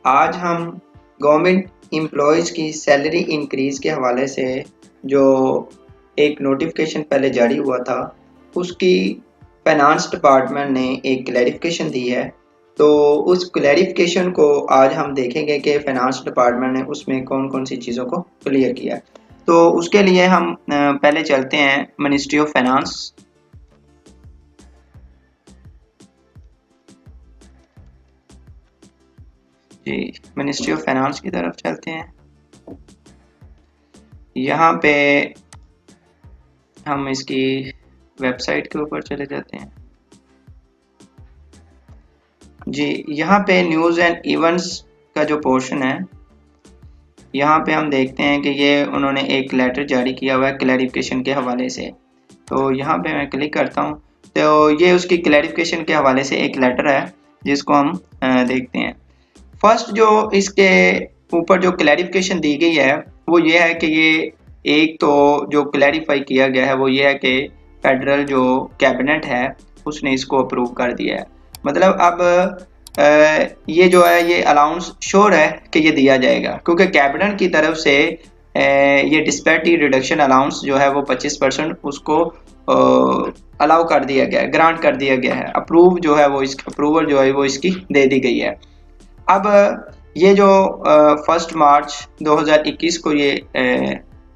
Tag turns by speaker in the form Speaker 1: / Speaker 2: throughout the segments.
Speaker 1: आज हम government employees की सैलरी इंक्रीज़ के हवाले से जो एक नोटिफिकेशन पहले जारी हुआ था, उसकी फाइनेंस डिपार्टमेंट ने एक क्लैरिफिकेशन दी है। तो उस क्लैरिफिकेशन को आज हम देखेंगे कि फाइनेंस डिपार्टमेंट ने उसमें कौन-कौन सी चीज़ों को क्लियर किया है। तो उसके लिए हम पहले चलते हैं मिनिस्ट्री ऑफ फाइनेंस। जी, मिनिस्ट्री ऑफ फाइनेंस की तरफ चलते हैं। यहाँ पे हम इसकी वेबसाइट के ऊपर चले जाते हैं। जी, यहाँ पे न्यूज़ एंड इवेंट्स का जो पोर्शन है, यहाँ पे हम देखते हैं कि ये उन्होंने एक लेटर जारी किया हुआ है क्लैरिफिकेशन के हवाले से। तो यहाँ पे मैं क्लिक करता हूँ, तो ये उसकी क्लैरिफिकेशन के हवाले से एक लेटर है जिसको हम देखते हैं। फर्स्ट जो इसके ऊपर जो क्लैरिफिकेशन दी गई है वो ये है कि ये एक तो जो क्लैरिफाई किया गया है वो ये है कि फेडरल जो कैबिनेट है उसने इसको अप्रूव कर दिया है। मतलब अब ये जो है ये अलाउंस श्योर है कि ये दिया जाएगा, क्योंकि कैबिनेट की तरफ से ये डिस्पैरिटी रिडक्शन अलाउंस जो है वो 25% उसको अलाउ कर दिया गया है, ग्रांट कर दिया गया है। अप्रूव जो है वो इसकी अप्रूवल जो है वो इसकी दे दी गई है। अब ये जो 1 मार्च 2021 को ये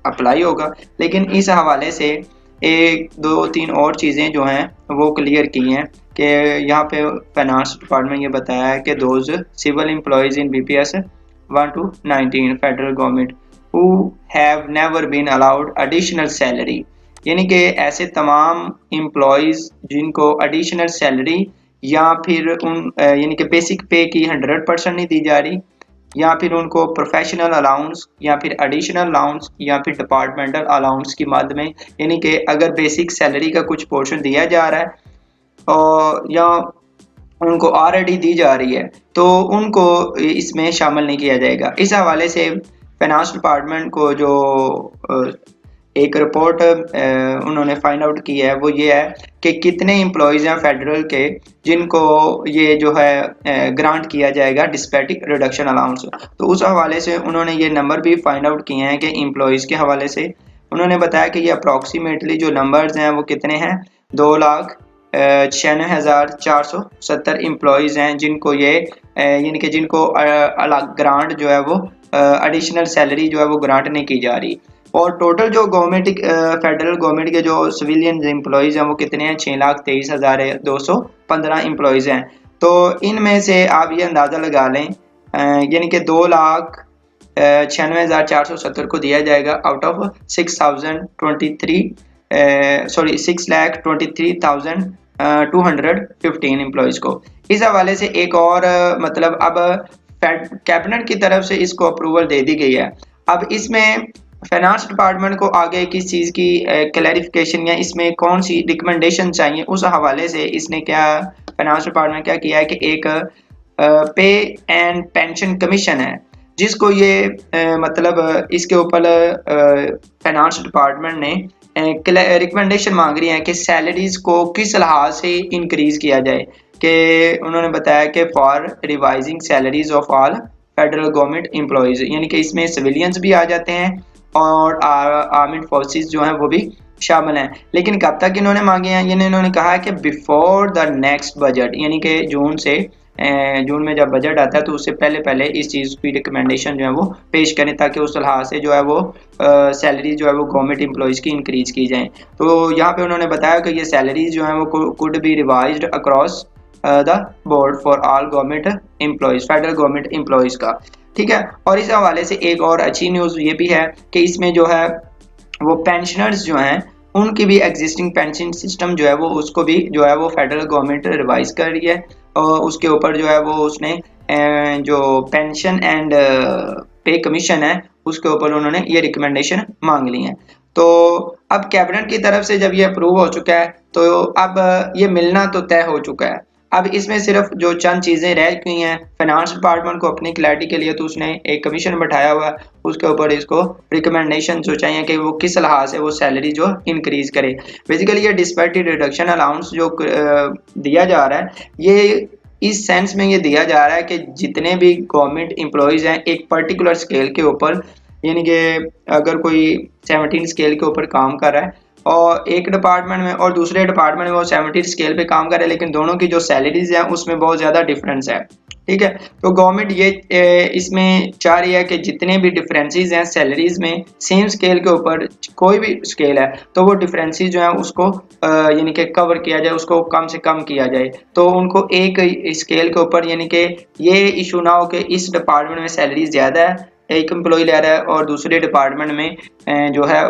Speaker 1: अप्लाई होगा, लेकिन इस हवाले से एक दो तीन और चीज़ें जो हैं वो क्लियर की हैं कि यहाँ पे फाइनेंस डिपार्टमेंट ये बताया है कि those civil employees in BPS 1 to 19 federal government who have never been allowed additional salary, यानी कि ऐसे तमाम एम्प्लॉयज़ जिनको एडिशनल सैलरी या फिर यानी कि बेसिक पे की 100% नहीं दी जा रही, या फिर उनको प्रोफेशनल अलाउंस या फिर एडिशनल अलाउंस या फिर डिपार्टमेंटल अलाउंस की मद में, यानी कि अगर बेसिक सैलरी का कुछ पोर्शन दिया जा रहा है और या उनको ऑलरेडी दी जा रही है तो उनको इसमें शामिल नहीं किया जाएगा। इस हवाले से फाइनेंस डिपार्टमेंट को जो एक रिपोर्ट उन्होंने फाइंड आउट की है वो ये है कि कितने एम्प्लॉयज़ हैं फेडरल के जिनको ये जो है ग्रांट किया जाएगा डिस्पैरिटी रिडक्शन अलाउंस। तो उस हवाले से उन्होंने ये नंबर भी फाइंड आउट किए हैं कि एम्प्लॉयज़ के हवाले से उन्होंने बताया कि ये अप्रॉक्सीमेटली जो नंबर्स हैं वो कितने हैं, 2,96,470 एम्प्लॉयज़ हैं जिनको ये यानी कि जिनको अलग ग्रांट जो है वो एडिशनल सैलरी जो है वो ग्रांट नहीं की जा रही। और टोटल जो गवर्नमेंट फेडरल गवर्नमेंट के जो सिविलियन एम्प्लॉयज़ हैं वो कितने हैं, 6,23,215 एम्प्लॉयज़ हैं। तो इनमें से आप ये अंदाज़ा लगा लें यानी कि 2,96,470 को दिया जाएगा आउट ऑफ 6,23,215 एम्प्लॉयज़ को। इस हवाले से एक और मतलब अब कैबिनेट की तरफ से इसको अप्रूवल दे दी गई है। अब इसमें फाइनेंस डिपार्टमेंट को आगे किस चीज़ की क्लैरिफिकेशन या इसमें कौन सी रिकमेंडेशन चाहिए, उस हवाले से इसने क्या फाइनेंस डिपार्टमेंट क्या किया है कि एक पे एंड पेंशन कमीशन है जिसको ये मतलब इसके ऊपर फाइनेंस डिपार्टमेंट ने रिकमेंडेशन मांग रही है कि सैलरीज को किस लिहाज से इंक्रीज किया जाए। कि उन्होंने बताया कि for revising salaries of all federal government employees, यानी कि इसमें सिविलियंस भी आ जाते हैं और आर्म्ड फोर्सेस जो हैं वो भी शामिल हैं। लेकिन कब तक इन्होंने मांगे हैं, इन्होंने कहा है कि बिफोर द नेक्स्ट बजट, यानी कि जून में जब बजट आता है तो उससे पहले पहले इस चीज़ की रिकमेंडेशन जो है वो पेश करें ताकि उस लिहाज से जो है वो सैलरी जो है वो गवर्नमेंट एम्प्लॉयज़ की इंक्रीज की जाए। तो यहाँ पे उन्होंने बताया कि ये सैलरीज जो है वो could be revised across the board for all government employees, federal government employees का। ठीक है, और इस हवाले से एक और अच्छी न्यूज़ ये भी है कि इसमें जो है वो पेंशनर्स जो हैं उनकी भी एग्जिस्टिंग पेंशन सिस्टम जो है वो उसको भी जो है वो फेडरल गवर्नमेंट रिवाइज कर रही है और उसके ऊपर जो है वो उसने जो पेंशन एंड पे कमीशन है उसके ऊपर उन्होंने ये रिकमेंडेशन मांग ली है। तो अब कैबिनेट की तरफ से जब ये अप्रूव हो चुका है तो अब ये मिलना तो तय हो चुका है। अब इसमें सिर्फ जो चंद चीज़ें रह गई हैं फाइनेंस डिपार्टमेंट को अपनी क्लैरिटी के लिए, तो उसने एक कमीशन बैठाया हुआ है, उसके ऊपर इसको रिकमेंडेशन जो चाहिए कि वो किस लिहाज से वो सैलरी जो इंक्रीज करे। बेसिकली ये डिस्पैरिटी रिडक्शन अलाउंस जो दिया जा रहा है ये इस सेंस में ये दिया जा रहा है कि जितने भी गवर्नमेंट एम्प्लॉयज़ हैं एक पर्टिकुलर स्केल के ऊपर, यानी कि अगर कोई 17 स्केल के ऊपर काम कर रहा है और एक डिपार्टमेंट में और दूसरे डिपार्टमेंट में वो 17 स्केल पे काम कर रहे हैं, लेकिन दोनों की जो सैलरीज हैं उसमें बहुत ज़्यादा डिफरेंस है। ठीक है, तो गवर्नमेंट ये इसमें चाह रही है कि जितने भी डिफरेंसेस हैं सैलरीज में सेम स्केल के ऊपर, कोई भी स्केल है तो वो डिफरेंसेस जो है उसको यानी कि कवर किया जाए, उसको कम से कम किया जाए। तो उनको एक स्केल के ऊपर, यानी कि ये इशू ना हो कि इस डिपार्टमेंट में सैलरी ज़्यादा है, एक एम्प्लॉय ले रहा है और दूसरे डिपार्टमेंट में जो है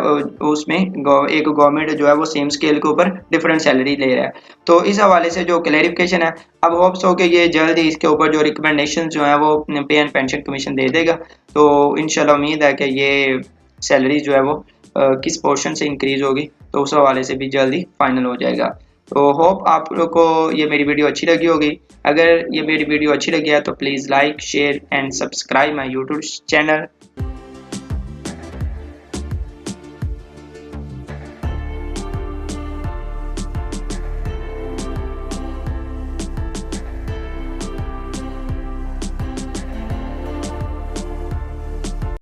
Speaker 1: उसमें एक गवर्नमेंट जो है वो सेम स्केल के ऊपर डिफरेंट सैलरी ले रहा है। तो इस हवाले से जो क्लैरिफिकेशन है, अब होप्स हो कि ये जल्द ही इसके ऊपर जो रिकमेंडेशन जो है वो पे एंड पेंशन कमीशन दे देगा। तो इंशाल्लाह उम्मीद है कि ये सैलरी जो है वो किस पोर्शन से इंक्रीज होगी, तो उस हवाले से भी जल्दी फाइनल हो जाएगा। तो होप आप लोग को ये मेरी वीडियो अच्छी लगी होगी। अगर ये मेरी वीडियो अच्छी लगी है तो please like share and subscribe my YouTube channel.